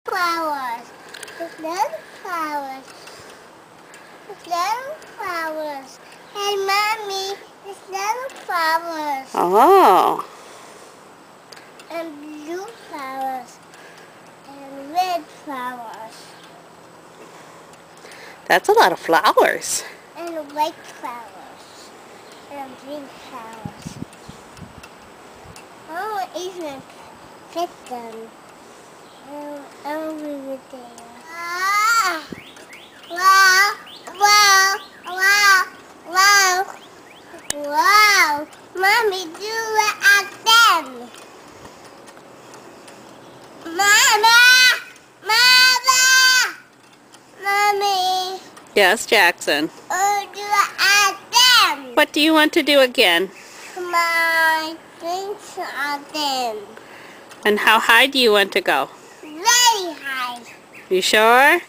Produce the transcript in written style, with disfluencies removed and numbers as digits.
Flowers. There's little flowers. There's little flowers. Hey, Mommy, there's little flowers. Oh. And blue flowers. And red flowers. That's a lot of flowers. And white flowers. And green flowers. I don't even fit them. Over there. Ah! Wow! Wow! Wow! Wow! Wow! Mommy, do it again! Mama! Mama! Mommy! Yes, Jackson. Oh, do it again! What do you want to do again? Come on, drinks again. And how high do you want to go? Very high. You sure?